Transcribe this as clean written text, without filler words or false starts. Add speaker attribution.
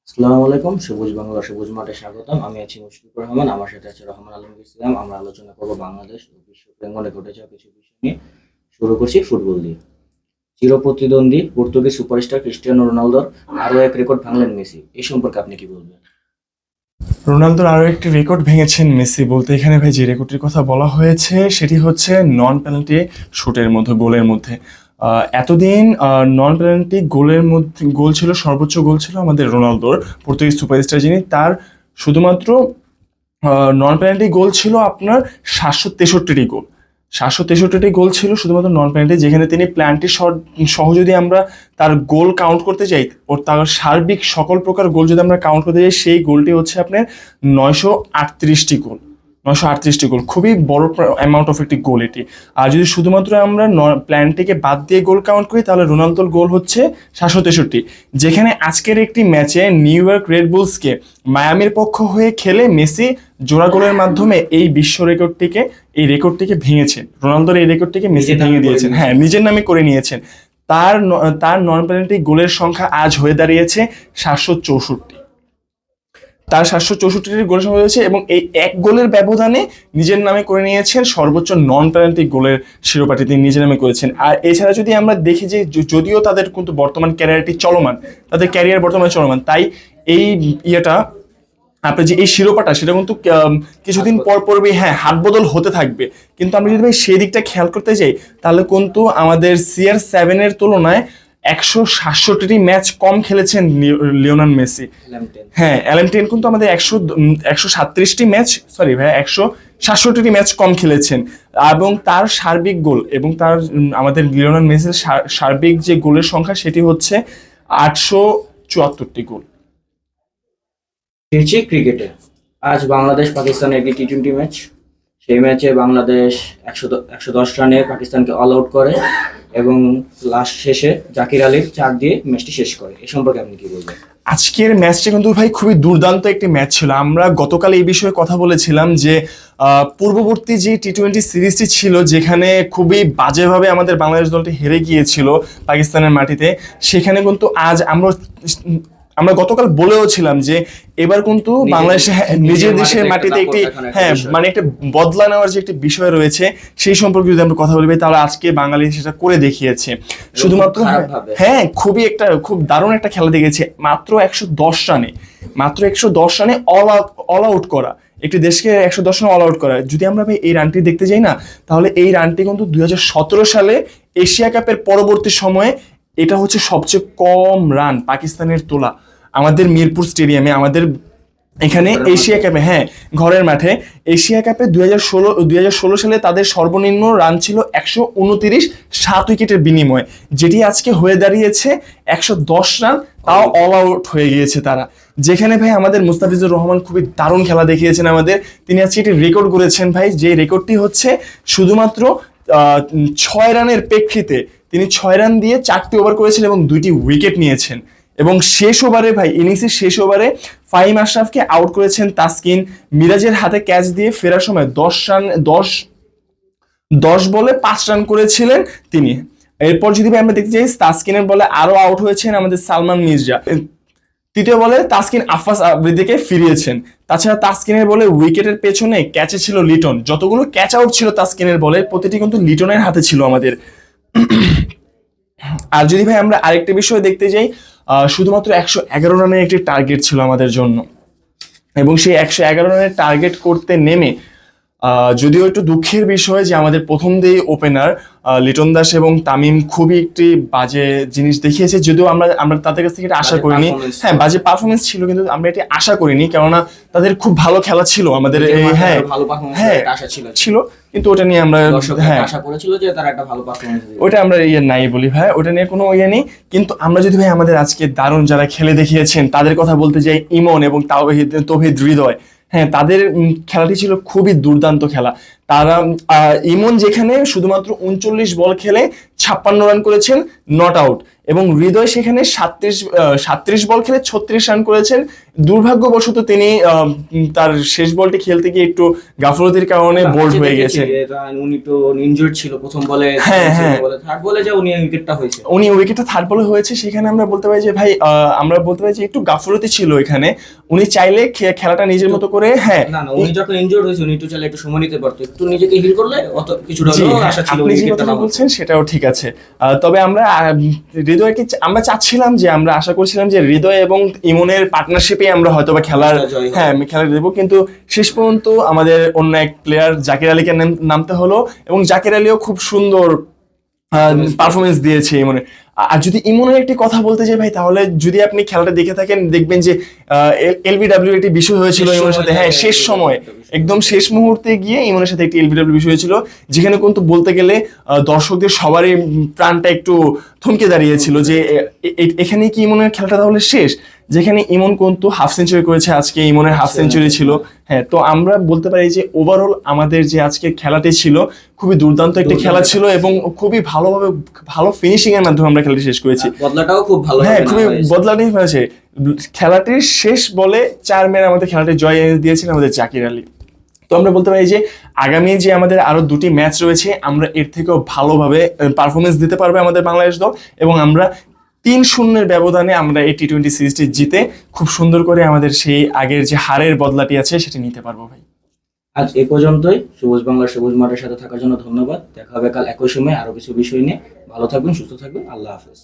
Speaker 1: আসসালামু আলাইকুম। সবুজ বাংলা সবুজ মাঠে স্বাগতম। আমি আছি মুশফিকুর রহমান। আমার সাথে আছে রহমান আলম ইসলাম। আমরা আলোচনা করব বাংলাদেশ ও বিশ্ব প্রাঙ্গনে ঘটে যাওয়া কিছু বিষয় নিয়ে। শুরু করছি ফুটবল দিয়ে। চিরপ্রতিদ্বন্দ্বী পর্তুগিজ সুপারস্টার ক্রিস্টিয়ানো রোনালদোর আরও এক রেকর্ড ভাঙলেন মেসি। এই সম্পর্কে আপনি কি বলবেন?
Speaker 2: রোনালদোর আরও একটি রেকর্ড ভেঙেছেন মেসি। বলতে এখানে ভাই যে রেকর্ডটির কথা বলা হয়েছে সেটি হচ্ছে নন পেনাল্টি শুটের মধ্যে, গোলের মধ্যে। এতদিন নন পেনাল্টি গোলের মধ্যে গোল ছিল, সর্বোচ্চ গোল ছিল আমাদের রোনালদোর, পর্তুগিজ সুপারস্টার যিনি, তার শুধুমাত্র নন পেনাল্টি গোল ছিল আপনার 763টি গোল। 763টি গোল ছিল শুধুমাত্র নন পেনাল্টি, যেখানে তিনি প্ল্যান্টি শট সহ যদি আমরা তার গোল কাউন্ট করতে যাই, ওর তার সার্বিক সকল প্রকার গোল যদি আমরা কাউন্ট করতে যাই, সেই গোলটি হচ্ছে আপনার 938টি গোল। 938টি গোল খুবই বড় অ্যামাউন্ট অফ একটি গোল এটি। আর যদি শুধুমাত্র আমরা প্ল্যানটিকে বাদ দিয়ে গোল কাউন্ট করি, তাহলে রোনালদোর গোল হচ্ছে 763। যেখানে আজকের একটি ম্যাচে নিউ ইয়র্ক রেড বুলসকে মায়ামির পক্ষ হয়ে খেলে মেসি জোড়া গোলের মাধ্যমে এই বিশ্ব রেকর্ডটিকে ভেঙেছেন। রোনালদোর এই রেকর্ডটিকে মেসি ভেঙে দিয়েছেন, হ্যাঁ, নিজের নামে করে নিয়েছেন। তার নন পেনাল্টি গোলের সংখ্যা আজ হয়ে দাঁড়িয়েছে 764। তার 764টি গোলের সংখ্যা হয়েছে এবং এই এক গোলের ব্যবধানে নিজের নামে করে নিয়েছেন সর্বোচ্চ নন পেনাল্টি গোলের শিরোপাটি তিনি নিজের নামে করেছেন। আর এছাড়া যদি আমরা দেখি যে যদিও তাদের কিন্তু বর্তমান ক্যারিয়ারটি চলমান, তাদের ক্যারিয়ার বর্তমানে চলমান, তাই এই ইয়েটা আপনার যে এই শিরোপাটা সেটা কিন্তু কিছুদিন পর পরই, হ্যাঁ, হাত বদল হতে থাকবে। কিন্তু আমরা যদি ভাই সেই দিকটা খেয়াল করতে যাই, তাহলে কিন্তু আমাদের CR7 তুলনায় 167টি ম্যাচ কম খেলেছেন লিওনেল মেসি। হ্যাঁ, অ্যালেন টেন কিন্তু আমাদের 137টি ম্যাচ, সরি ভাই, 167টি ম্যাচ কম খেলেছেন। এবং তার সার্বিক গোল এবং তার আমাদের লিওনেল মেসির সার্বিক যে গোলের সংখ্যা সেটি হচ্ছে 874টি গোল।
Speaker 1: ফিরছি ক্রিকেটে। আজ বাংলাদেশ পাকিস্তানের একটি টি-20 ম্যাচ। সেই ম্যাচে বাংলাদেশ 110 রানে পাকিস্তানকে অল আউট করে এবং লাস্ট শেষে জাকির আলীর 4 দিয়ে ম্যাচটি শেষ করে। এই সম্পর্কে আপনি কি বলবেন?
Speaker 2: আজকের ম্যাচটা কিন্তু ভাই খুবই দুর্দান্ত একটি ম্যাচ ছিল। আমরা গতকাল এই বিষয়ে কথা বলেছিলাম যে পূর্ববর্তী যে টি-20 সিরিজটি ছিল, যেখানে খুবই বাজেভাবে আমাদের বাংলাদেশ দলটি হেরে গিয়েছিল পাকিস্তানের মাটিতে, সেখানে কিন্তু আজ আমরা গতকাল বলেও ছিলাম যে এবার কিন্তু বাংলাদেশে নিজের দেশের মাটিতে একটি, হ্যাঁ, মানে একটা বদলা নেওয়ার যে একটি বিষয় রয়েছে, সেই সম্পর্কে যদি আমরা কথা বলি, তাহলে আজকে বাঙালি সেটা করে দেখিয়েছে। শুধুমাত্র, হ্যাঁ, খুব দারুণ একটা খেলা দেখেছে। মাত্র 110 রানে অল আউট করা, একটি দেশকে 110 রানে অল আউট করা। যদি আমরা ভাই এই রানটি দেখতে যাই না, তাহলে এই রানটি কিন্তু 2017 সালে এশিয়া কাপের পরবর্তী সময়ে এটা হচ্ছে সবচেয়ে কম রান পাকিস্তানের তোলা আমাদের মিরপুর স্টেডিয়ামে, আমাদের এখানে এশিয়া কাপে, হ্যাঁ, ঘরের মাঠে। এশিয়া কাপে 2016 সালে তাদের সর্বনিম্ন রান ছিল 129, 7 উইকেটের বিনিময়ে, যেটি আজকে হয়ে দাঁড়িয়েছে 110 রান, তাও অল আউট হয়ে গিয়েছে তারা। যেখানে ভাই আমাদের মুস্তাফিজুর রহমান খুবই দারুণ খেলা দেখিয়েছেন আমাদের। তিনি আজকে একটি রেকর্ড করেছেন ভাই, যে রেকর্ডটি হচ্ছে শুধুমাত্র 6 রানের প্রেক্ষিতে তিনি 6 রান দিয়ে 4টি ওভার করেছেন এবং 2টি উইকেট নিয়েছেন। এবং শেষ ওভারে ভাই, ইনিংসের শেষ ওভারে ফাহিম আশরাফকে আউট করেছেন তাসকিন, মিরাজের হাতে ক্যাচ দিয়ে ফেরার সময় 10 বলে 5 রান করেছিলেন তিনি। এরপর যদি ভাই আমরা দেখতে চাই, তাসকিনের বলে আরো আউট হয়েছেন আমাদের সালমান মির্জা। তৃতীয় বলে তাসকিন আফাস আবৃদিকে ফিরিয়েছেন। তাছাড়া তাসকিনের বলে উইকেটের পেছনে ক্যাচে ছিল লিটন। যতগুলো ক্যাচ আউট ছিল তাসকিনের বলে, প্রতিটি কিন্তু লিটনের হাতে ছিল আমাদের। আর যদি ভাই আমরা আরেকটা বিষয় দেখতে যাই, শুধুমাত্র 111 রানের একটি টার্গেট ছিল আমাদের জন্য, এবং সেই 111 রানের টার্গেট করতে নেমে যদিও একটু দুঃখের বিষয় যে আমাদের প্রথম দিকেই ওপেনার লিটন দাস এবং তামিম খুবই একটি বাজে জিনিস দেখিয়েছে। যদিও আমরা তাদের কাছ থেকে এটা আশা করিনি, হ্যাঁ, বাজে পারফরমেন্স ছিল, কিন্তু আমরা এটি আশা করিনি, কেননা তাদের খুব ভালো খেলা ছিল আমাদের, হ্যাঁ, ছিল, কিন্তু ওটা নিয়ে আমরা, হ্যাঁ,
Speaker 1: আশা করেছিল যে তারা একটা ভালো পারফরম্যান্স দিবে,
Speaker 2: ওটা আমরা নাই বলি ভাই, ওটা নিয়ে কোনো নেই। কিন্তু আমরা যদি ভাই আমাদের আজকে দারুণ যারা খেলে দেখিয়েছেন তাদের কথা বলতে যাই, ইমন এবং তৌহিদ হৃদয়, হ্যাঁ, তাদের খেলাটি ছিল খুবই দুর্দান্ত খেলা। তারা ইমন যেখানে শুধুমাত্র 39 বল খেলে 56 রান করেছেন নট আউট, এবং হৃদয় সেখানে 37 বল খেলে 36 রান করেছেন। দুর্ভাগ্যবশত তিনি তার শেষ বলটি খেলতে গিয়ে একটু গাফলতির কারণে বোল্ড হয়ে গেছে।
Speaker 1: উনি তো ইনজুর্ড ছিল প্রথম বলে,
Speaker 2: হ্যাঁ, হ্যাঁ।
Speaker 1: থার্ড বলে যা উনি উইকেটটা হয়েছে,
Speaker 2: উনি উইকেটটা থার্ড বলে হয়েছে, সেখানে আমরা বলতে পারি যে ভাই আমরা বলতে পারি যে একটু গাফলতি ছিল এখানে। উনি চাইলে খেলাটা নিজের মতো করে, হ্যাঁ
Speaker 1: না উনি যখন ইনজুর্ড হয়েছে উনি একটু চাইলে একটু সময় নিতে পারতো, একটু নিজেকে হিল করলে অত কিছুটা
Speaker 2: জি,
Speaker 1: হলেও
Speaker 2: হ্যাঁ,
Speaker 1: আশা ছিল
Speaker 2: আপনি যে
Speaker 1: উইকেটটা
Speaker 2: কথাটা
Speaker 1: নামার।
Speaker 2: বলছেন সেটাও ঠিক আছে। তবে আমরা হৃদয়কে আমরা চাচ্ছিলাম যে, আমরা আশা করছিলাম যে হৃদয় এবং ইমনের পার্টনারশিপে আমরা হয়তো বা খেলার,
Speaker 1: জয় হবে।
Speaker 2: হ্যাঁ আমি খেলা দেবো, কিন্তু শেষ পর্যন্ত আমাদের অন্য এক প্লেয়ার জাকির আলীকে নামতে হলো, এবং জাকির আলীও খুব সুন্দর পারফরমেন্স দিয়েছে ইমনের। আর যদি ইমনের একটি কথা বলতে যাই ভাই, তাহলে যদি আপনি খেলাটা দেখে থাকেন দেখবেন যে এলবিডব্লিউ একটি বিষয় হয়েছিল ইমনের সাথে, হ্যাঁ শেষ সময় একদম শেষ মুহূর্তে গিয়ে ইমনের সাথে একটি এলবিডব্লিউ বিষয় হয়েছিল, যেখানে কিন্তু বলতে গেলে দর্শকদের সবারই প্রাণটা একটু থমকে দাঁড়িয়েছিল যে এখানে কি ইমনের খেলাটা তাহলে শেষ, যেখানে ইমন কিন্তু হাফ সেঞ্চুরি করেছে, আজকে ইমনের হাফ সেঞ্চুরি ছিল। হ্যাঁ, তো আমরা বলতে পারি যে ওভারঅল আমাদের যে আজকের খেলাটি ছিল খুবই দুর্দান্ত একটি খেলা ছিল, এবং খুবই ভালোভাবে ভালো ফিনিশিং এর মাধ্যমে আমরা খেলাটি শেষ করেছি।
Speaker 1: বদলাটাও খুব ভালো,
Speaker 2: হ্যাঁ খুবই বদলাটি হয়েছে। খেলাটির শেষ বলে 4 মেরে আমাদের খেলাটি জয় এনে দিয়েছিলেন আমাদের জাকির আলী। তো আমরা বলতে পারি যে আগামী যে আমাদের আরো 2টি ম্যাচ রয়েছে, আমরা এর থেকেও ভালোভাবে পারফরমেন্স দিতে পারবে আমাদের বাংলাদেশ দল, এবং আমরা 3-0 ব্যবধানে আমরা এই টি-20 সিরিজটি জিতে খুব সুন্দর করে আমাদের সেই আগের যে হারের বদলাটি আছে সেটি নিতে পারবো ভাই।
Speaker 1: আজ এ পর্যন্তই। সবুজ বাংলা সবুজ মাঠের সাথে থাকার জন্য ধন্যবাদ। দেখা হবে কাল একই সময় আরো কিছু বিষয় নিয়ে। ভালো থাকবেন, সুস্থ থাকবেন, আল্লাহ হাফেজ।